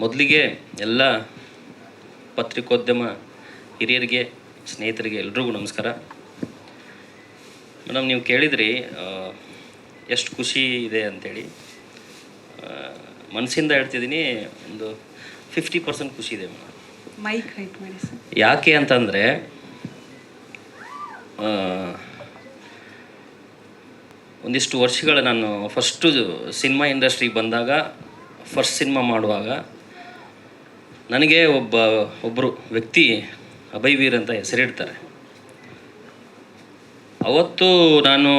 ಮೊದಲಿಗೆ ಎಲ್ಲ ಪತ್ರಿಕೋದ್ಯಮ ಹಿರಿಯರಿಗೆ, ಸ್ನೇಹಿತರಿಗೆ ಎಲ್ರಿಗೂ ನಮಸ್ಕಾರ. ಮೇಡಮ್, ನೀವು ಕೇಳಿದ್ರಿ ಎಷ್ಟು ಖುಷಿ ಇದೆ ಅಂಥೇಳಿ. ಮನಸ್ಸಿಂದ ಹೇಳ್ತಿದ್ದೀನಿ, ಒಂದು 50% ಖುಷಿ ಇದೆ ಮೇಡಮ್. ಮೈಕ್ ಹೈಟ್ ಮಾಡಿ ಸರ್. ಯಾಕೆ ಅಂತಂದರೆ, ಒಂದಿಷ್ಟು ವರ್ಷಗಳ ನಾನು ಫಸ್ಟು ಸಿನಿಮಾ ಇಂಡಸ್ಟ್ರಿಗೆ ಬಂದಾಗ, ಫಸ್ಟ್ ಸಿನಿಮಾ ಮಾಡುವಾಗ ನನಗೆ ಒಬ್ಬರು ವ್ಯಕ್ತಿ ಅಭಯ್ ಅಂತ ಹೆಸರಿಡ್ತಾರೆ. ಅವತ್ತು ನಾನು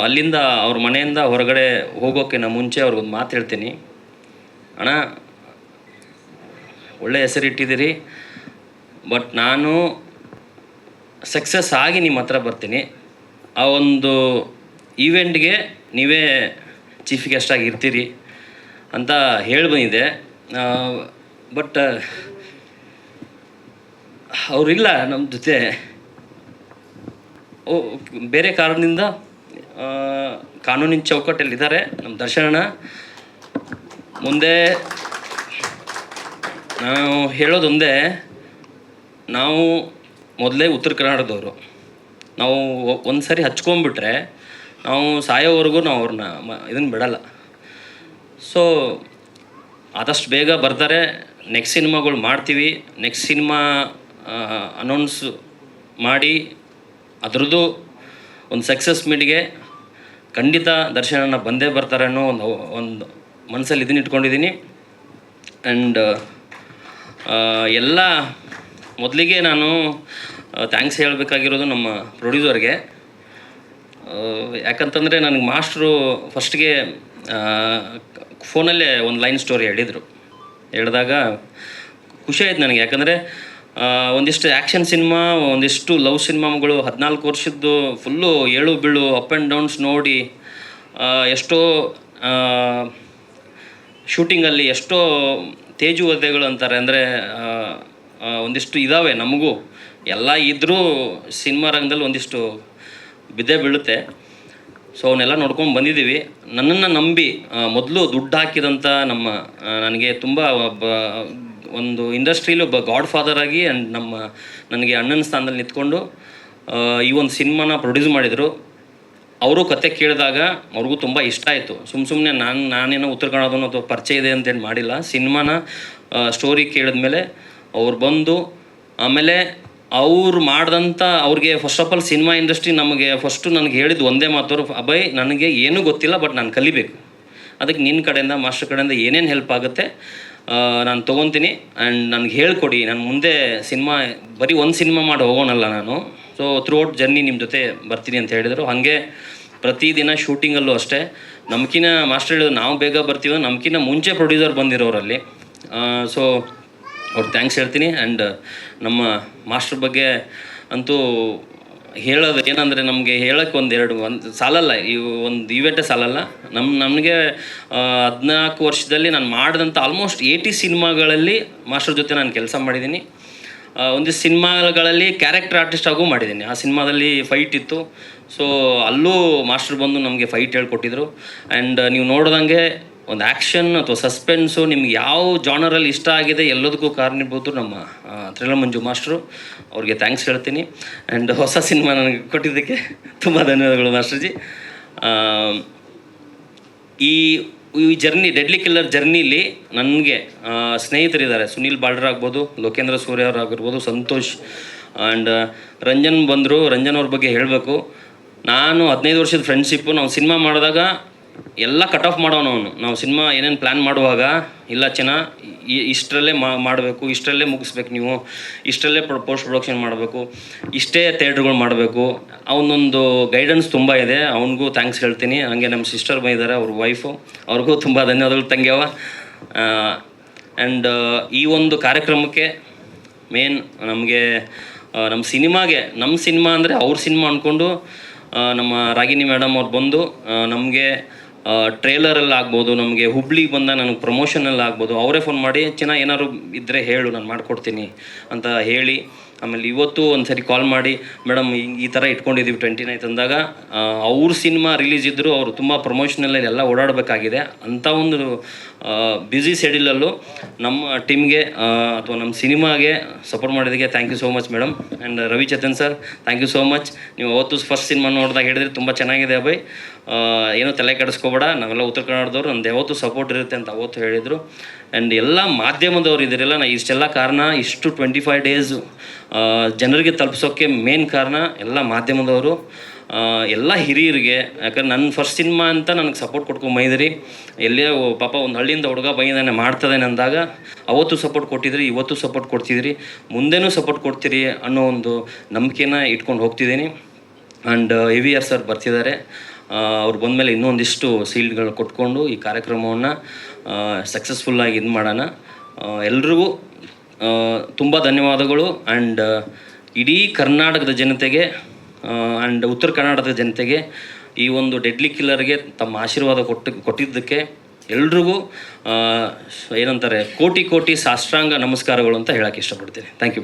ಅಲ್ಲಿಂದ ಅವ್ರ ಮನೆಯಿಂದ ಹೊರಗಡೆ ಹೋಗೋಕ್ಕಿಂತ ಮುಂಚೆ ಅವ್ರಿಗೊಂದು ಮಾತು ಹೇಳ್ತೀನಿ, ಅಣ್ಣ ಒಳ್ಳೆ ಹೆಸರಿಟ್ಟಿದ್ದೀರಿ, ಬಟ್ ನಾನು ಸಕ್ಸಸ್ ಆಗಿ ನಿಮ್ಮ ಹತ್ರ ಬರ್ತೀನಿ, ಆ ಒಂದು ಈವೆಂಟ್ಗೆ ನೀವೇ ಚೀಫ್ ಗೆಸ್ಟಾಗಿ ಇರ್ತೀರಿ ಅಂತ ಹೇಳಿ ಬಂದಿದ್ದೆ. ಬಟ್ ಅವರಿಲ್ಲ ನಮ್ಮ ಜೊತೆ, ಬೇರೆ ಕಾರಣದಿಂದ ಕಾನೂನಿನ ಚೌಕಟ್ಟಲ್ಲಿದ್ದಾರೆ. ನಮ್ಮ ದರ್ಶನ ಮುಂದೆ ನಾವು ಹೇಳೋದೊಂದೇ, ನಾವು ಮೊದಲೇ ಉತ್ತರ ಕರ್ನಾಟಕದವರು. ನಾವು ಒಂದು ಸರಿ ಹಚ್ಕೊಂಡ್ಬಿಟ್ರೆ ನಾವು ಸಾಯೋವರೆಗೂ ನಾವು ಅವ್ರನ್ನ ಇದನ್ನು ಬಿಡಲ್ಲ. ಸೊ ಆದಷ್ಟು ಬೇಗ ಬರ್ತಾರೆ, ನೆಕ್ಸ್ಟ್ ಸಿನಿಮಾಗಳು ಮಾಡ್ತೀವಿ. ನೆಕ್ಸ್ಟ್ ಸಿನಿಮಾ ಅನೌನ್ಸ್ ಮಾಡಿ ಅದರದ್ದು ಒಂದು ಸಕ್ಸಸ್ ಮೀಟ್ಗೆ ಖಂಡಿತ ದರ್ಶನ ಬಂದೇ ಬರ್ತಾರೆ ಅನ್ನೋ ಒಂದು ಮನಸ್ಸಲ್ಲಿ ಇದನ್ನ ಇಟ್ಕೊಂಡಿದ್ದೀನಿ. ಆ್ಯಂಡ್ ಎಲ್ಲ ಮೊದಲಿಗೆ ನಾನು ಥ್ಯಾಂಕ್ಸ್ ಹೇಳಬೇಕಾಗಿರೋದು ನಮ್ಮ ಪ್ರೊಡ್ಯೂಸರ್ಗೆ. ಯಾಕಂತಂದರೆ ನನಗೆ ಮಾಸ್ಟ್ರು ಫಸ್ಟ್ಗೆ ಫೋನಲ್ಲೇ ಒಂದು ಲೈನ್ ಸ್ಟೋರಿ ಹೇಳಿದಾಗ ಖುಷಿ ಆಯ್ತು ನನಗೆ. ಯಾಕಂದರೆ ಒಂದಿಷ್ಟು ಆ್ಯಕ್ಷನ್ ಸಿನಿಮಾ, ಒಂದಿಷ್ಟು ಲವ್ ಸಿನಿಮಾಗಳು 14 ವರ್ಷದ್ದು ಫುಲ್ಲು ಏಳು ಬೀಳು ಅಪ್ ಆ್ಯಂಡ್ ಡೌನ್ಸ್ ನೋಡಿ, ಎಷ್ಟೋ ಶೂಟಿಂಗಲ್ಲಿ ಎಷ್ಟೋ ತೇಜುವಧೆಗಳು ಅಂತಾರೆ, ಅಂದರೆ ಒಂದಿಷ್ಟು ಇದ್ದಾವೆ. ನಮಗೂ ಎಲ್ಲ ಇದ್ದರೂ ಸಿನಿಮಾ ರಂಗದಲ್ಲಿ ಒಂದಿಷ್ಟು ಬಿದ್ದೇ ಬೀಳುತ್ತೆ. ಸೊ ಅವನ್ನೆಲ್ಲ ನೋಡ್ಕೊಂಡು ಬಂದಿದ್ದೀವಿ. ನನ್ನನ್ನು ನಂಬಿ ಮೊದಲು ದುಡ್ಡು ಹಾಕಿದಂಥ ನನಗೆ ತುಂಬ ಒಂದು ಇಂಡಸ್ಟ್ರೀಲಿ ಒಬ್ಬ ಗಾಡ್ ಫಾದರ್ ಆಗಿ ಆ್ಯಂಡ್ ನನಗೆ ಅಣ್ಣನ ಸ್ಥಾನದಲ್ಲಿ ನಿಂತ್ಕೊಂಡು ಈ ಒಂದು ಸಿನಿಮಾನ ಪ್ರೊಡ್ಯೂಸ್ ಮಾಡಿದರು. ಅವರು ಕತೆ ಕೇಳಿದಾಗ ಅವ್ರಿಗೂ ತುಂಬ ಇಷ್ಟ ಆಯಿತು. ಸುಮ್ಮನೆ ನಾನೇನೋ ಉತ್ತರ ಕನ್ನಡದವನು ಅಥವಾ ಪರಿಚಯ ಇದೆ ಅಂತೇಳಿ ಮಾಡಿಲ್ಲ. ಸಿನಿಮಾನ ಸ್ಟೋರಿ ಕೇಳಿದ್ಮೇಲೆ ಅವ್ರು ಬಂದು, ಆಮೇಲೆ ಅವ್ರು ಮಾಡಿದಂಥ ಅವ್ರಿಗೆ first of all cinema industry first ನನಗೆ ಹೇಳಿದ್ದು ಒಂದೇ ಮಾತು, ಅಭಯ್ ನನಗೆ ಏನೂ ಗೊತ್ತಿಲ್ಲ, ಬಟ್ ನಾನು ಕಲಿಬೇಕು. ಅದಕ್ಕೆ ನಿನ್ನ ಕಡೆಯಿಂದ, ಮಾಸ್ಟರ್ ಕಡೆಯಿಂದ ಏನೇನು ಹೆಲ್ಪ್ ಆಗುತ್ತೆ ನಾನು ತೊಗೊತೀನಿ. ಆ್ಯಂಡ್ ನನಗೆ ಹೇಳ್ಕೊಡಿ, ನಾನು ಮುಂದೆ ಬರೀ ಒಂದು ಸಿನಿಮಾ ಮಾಡಿ ಹೋಗೋಣಲ್ಲ ನಾನು. ಸೊ ಥ್ರೂ ಔಟ್ ಜರ್ನಿ ನಿಮ್ಮ ಜೊತೆ ಬರ್ತೀನಿ ಅಂತ ಹೇಳಿದರು. ಹಾಗೆ ಪ್ರತಿದಿನ ಶೂಟಿಂಗಲ್ಲೂ ಅಷ್ಟೇ, ನಮ್ಕಿನ ಮಾಸ್ಟರ್ ಹೇಳಿದ್ರು ನಾವು ಬೇಗ ಬರ್ತೀವಿ, ನಮ್ಕಿನ ಮುಂಚೆ ಪ್ರೊಡ್ಯೂಸರ್ ಬಂದಿರೋರಲ್ಲಿ. ಸೊ ಅವ್ರಿಗೆ ಥ್ಯಾಂಕ್ಸ್ ಹೇಳ್ತೀನಿ. ಆ್ಯಂಡ್ ನಮ್ಮ ಮಾಸ್ಟರ್ ಬಗ್ಗೆ ಅಂತೂ ಹೇಳೋದು ಏನಂದರೆ, ನಮಗೆ ಹೇಳೋಕ್ಕೆ ಒಂದು ಸಾಲಲ್ಲ, ಈ ಒಂದು ಈವೆಂಟೇ ಸಾಲಲ್ಲ. ನಮಗೆ 14 ವರ್ಷದಲ್ಲಿ ನಾನು ಮಾಡಿದಂಥ ಆಲ್ಮೋಸ್ಟ್ 80 ಸಿನಿಮಾಗಳಲ್ಲಿ ಮಾಸ್ಟರ್ ಜೊತೆ ನಾನು ಕೆಲಸ ಮಾಡಿದ್ದೀನಿ. ಒಂದಿಷ್ಟು ಸಿನಿಮಾಗಳಲ್ಲಿ ಕ್ಯಾರೆಕ್ಟರ್ ಆರ್ಟಿಸ್ಟ್ ಆಗೂ ಮಾಡಿದ್ದೀನಿ. ಆ ಸಿನಿಮಾದಲ್ಲಿ ಫೈಟ್ ಇತ್ತು. ಸೊ ಅಲ್ಲೂ ಮಾಸ್ಟರ್ ಬಂದು ನಮಗೆ ಫೈಟ್ ಹೇಳ್ಕೊಟ್ಟಿದ್ರು. ಆ್ಯಂಡ್ ನೀವು ನೋಡ್ದಂಗೆ ಒಂದು ಆ್ಯಕ್ಷನ್ ಅಥವಾ ಸಸ್ಪೆನ್ಸು ನಿಮ್ಗೆ ಯಾವ ಜಾನರಲ್ಲಿ ಇಷ್ಟ ಆಗಿದೆ ಎಲ್ಲದಕ್ಕೂ ಕಾರಣೀಭೂತರು ನಮ್ಮ ಥ್ರಿಲ್ಲರ್ ಮಂಜು ಮಾಸ್ಟ್ರು. ಅವ್ರಿಗೆ ಥ್ಯಾಂಕ್ಸ್ ಹೇಳ್ತೀನಿ. ಆ್ಯಂಡ್ ಹೊಸ ಸಿನಿಮಾ ನನಗೆ ಕೊಟ್ಟಿದ್ದಕ್ಕೆ ತುಂಬ ಧನ್ಯವಾದಗಳು ಮಾಸ್ಟರ್ಜಿ. ಈ ಜರ್ನಿ, ಡೆಡ್ಲಿ ಕಿಲ್ಲರ್ ಜರ್ನಿಲಿ ನನಗೆ ಸ್ನೇಹಿತರಿದ್ದಾರೆ. ಸುನೀಲ್ ಬಾಳ್ರ ಆಗ್ಬೋದು, ಲೋಕೇಂದ್ರ ಸೂರ್ಯ ಅವರಾಗಿರ್ಬೋದು, ಸಂತೋಷ್ ಆ್ಯಂಡ್ ರಂಜನ್ ಬಂದರು. ರಂಜನ್ ಅವ್ರ ಬಗ್ಗೆ ಹೇಳಬೇಕು. ನಾನು 15 ವರ್ಷದ ಫ್ರೆಂಡ್ಶಿಪ್ಪು. ನಾವು ಸಿನಿಮಾ ಮಾಡಿದಾಗ ಎಲ್ಲ ಕಟ್ ಆಫ್ ಮಾಡೋನು ಅವನು. ನಾವು ಸಿನಿಮಾ ಏನೇನು ಪ್ಲ್ಯಾನ್ ಮಾಡುವಾಗ, ಇಲ್ಲ ಇಷ್ಟರಲ್ಲೇ ಮಾಡಬೇಕು, ಇಷ್ಟರಲ್ಲೇ ಮುಗಿಸ್ಬೇಕು, ನೀವು ಇಷ್ಟರಲ್ಲೇ ಪೋಸ್ಟ್ ಪ್ರೊಡಕ್ಷನ್ ಮಾಡಬೇಕು, ಇಷ್ಟೇ ಥಿಯೇಟ್ರ್ಗಳು ಮಾಡಬೇಕು. ಅವನೊಂದು ಗೈಡೆನ್ಸ್ ತುಂಬ ಇದೆ. ಅವನಿಗೂ ಥ್ಯಾಂಕ್ಸ್ ಹೇಳ್ತೀನಿ. ಹಾಗೆ ನಮ್ಮ ಸಿಸ್ಟರ್ ಬಂದಿದ್ದಾರೆ, ಅವ್ರ ವೈಫು, ಅವ್ರಿಗೂ ತುಂಬ ಧನ್ಯವಾದಗಳು ತಂಗ್ಯವ. ಆ್ಯಂಡ್ ಈ ಒಂದು ಕಾರ್ಯಕ್ರಮಕ್ಕೆ ಮೇನ್ ನಮಗೆ ನಮ್ಮ ಸಿನಿಮಾ ಅಂದರೆ ಅವ್ರ ಸಿನಿಮಾ ಅಂದ್ಕೊಂಡು ನಮ್ಮ ರಾಗಿಣಿ ಮೇಡಮ್ ಅವ್ರು ಬಂದು ನಮಗೆ ಟ್ರೇಲರಲ್ಲಿ ಆಗ್ಬೋದು, ನಮಗೆ ಹುಬ್ಳಿಗೆ ಬಂದ ನನಗೆ ಪ್ರಮೋಷನಲ್ಲಿ ಆಗ್ಬೋದು, ಅವರೇ ಫೋನ್ ಮಾಡಿ ಏನಾದ್ರು ಇದ್ದರೆ ಹೇಳು ನಾನು ಮಾಡಿಕೊಡ್ತೀನಿ ಅಂತ ಹೇಳಿ ಆಮೇಲೆ ಇವತ್ತು ಒಂದು ಸರಿ ಕಾಲ್ ಮಾಡಿ ಮೇಡಮ್ ಈ ಥರ ಇಟ್ಕೊಂಡಿದ್ದೀವಿ 29 ಅಂದಾಗ ಅವ್ರ ಸಿನಿಮಾ ರಿಲೀಸ್ ಇದ್ದರೂ ಅವರು ತುಂಬ ಪ್ರಮೋಷನಲ್ಲಿ ಎಲ್ಲ ಓಡಾಡಬೇಕಾಗಿದೆ ಅಂಥ ಒಂದು ಬ್ಯುಸಿ ಶೆಡ್ಯೂಲಲ್ಲೂ ನಮ್ಮ ಟೀಮ್ಗೆ ಅಥವಾ ನಮ್ಮ ಸಿನಿಮಾಗೆ ಸಪೋರ್ಟ್ ಮಾಡಿದ್ದಕ್ಕೆ thank you so much madam. And Ravichetan sir thank you so much. ನೀವು ಅವತ್ತು ಫಸ್ಟ್ ಸಿನಿಮಾ ನೋಡಿದಾಗ ಹೇಳಿದ್ರೆ ತುಂಬ ಚೆನ್ನಾಗಿದೆ ಅಭಯ್, ಏನೂ ತಲೆ ಕೆಡಿಸ್ಕೋಬೇಡ, ನಾವೆಲ್ಲ ಉತ್ತರ ಕನ್ನಡದವ್ರು, ನಮ್ದು ಯಾವತ್ತೂ ಸಪೋರ್ಟ್ ಇರುತ್ತೆ ಅಂತ ಅವತ್ತು ಹೇಳಿದರು. ಆ್ಯಂಡ್ ಎಲ್ಲ ಮಾಧ್ಯಮದವ್ರು ಇದ್ದೀರಲ್ಲ, ನಾ ಇಷ್ಟೆಲ್ಲ ಕಾರಣ ಇಷ್ಟು 25 ಡೇಸ್ ಜನರಿಗೆ ತಲುಪಿಸೋಕ್ಕೆ ಮೇನ್ ಕಾರಣ ಎಲ್ಲ ಮಾಧ್ಯಮದವರು, ಎಲ್ಲ ಹಿರಿಯರಿಗೆ. ಯಾಕಂದ್ರೆ ನನ್ನ ಫಸ್ಟ್ ಸಿನಿಮಾ ಅಂತ ನನಗೆ ಸಪೋರ್ಟ್ ಕೊಟ್ಕೊಂಬೈದ್ರಿ. ಎಲ್ಲೇ ಪಾಪ ಒಂದು ಹಳ್ಳಿಯಿಂದ ಹುಡುಗ ಬೈದಾನೆ ಮಾಡ್ತದೇನೆ ಅಂದಾಗ ಅವತ್ತು ಸಪೋರ್ಟ್ ಕೊಟ್ಟಿದ್ರಿ, ಇವತ್ತು ಸಪೋರ್ಟ್ ಕೊಡ್ತಿದ್ರಿ, ಮುಂದೆನೂ ಸಪೋರ್ಟ್ ಕೊಡ್ತೀರಿ ಅನ್ನೋ ಒಂದು ನಂಬಿಕೆನ ಇಟ್ಕೊಂಡು ಹೋಗ್ತಿದ್ದೀನಿ. ಆ್ಯಂಡ್ AVR ಸರ್ ಬರ್ತಿದ್ದಾರೆ, ಅವ್ರು ಬಂದಮೇಲೆ ಇನ್ನೂ ಒಂದಿಷ್ಟು ಸೀಲ್ಡ್ಗಳು ಕೊಟ್ಕೊಂಡು ಈ ಕಾರ್ಯಕ್ರಮವನ್ನು ಸಕ್ಸಸ್ಫುಲ್ಲಾಗಿ ಇದು ಮಾಡೋಣ. ಎಲ್ರಿಗೂ ತುಂಬ ಧನ್ಯವಾದಗಳು. ಆ್ಯಂಡ್ ಇಡೀ ಕರ್ನಾಟಕದ ಜನತೆಗೆ ಆ್ಯಂಡ್ ಉತ್ತರ ಕರ್ನಾಟಕದ ಜನತೆಗೆ ಈ ಒಂದು ಡೆಡ್ಲಿ ಕಿಲ್ಲರ್ಗೆ ತಮ್ಮ ಆಶೀರ್ವಾದ ಕೊಟ್ಟಿದ್ದಕ್ಕೆ ಎಲ್ರಿಗೂ ಏನಂತಾರೆ ಕೋಟಿ ಕೋಟಿ ಸಾಷ್ಟಾಂಗ ನಮಸ್ಕಾರಗಳು ಅಂತ ಹೇಳೋಕ್ಕೆ ಇಷ್ಟಪಡ್ತೀನಿ. Thank you.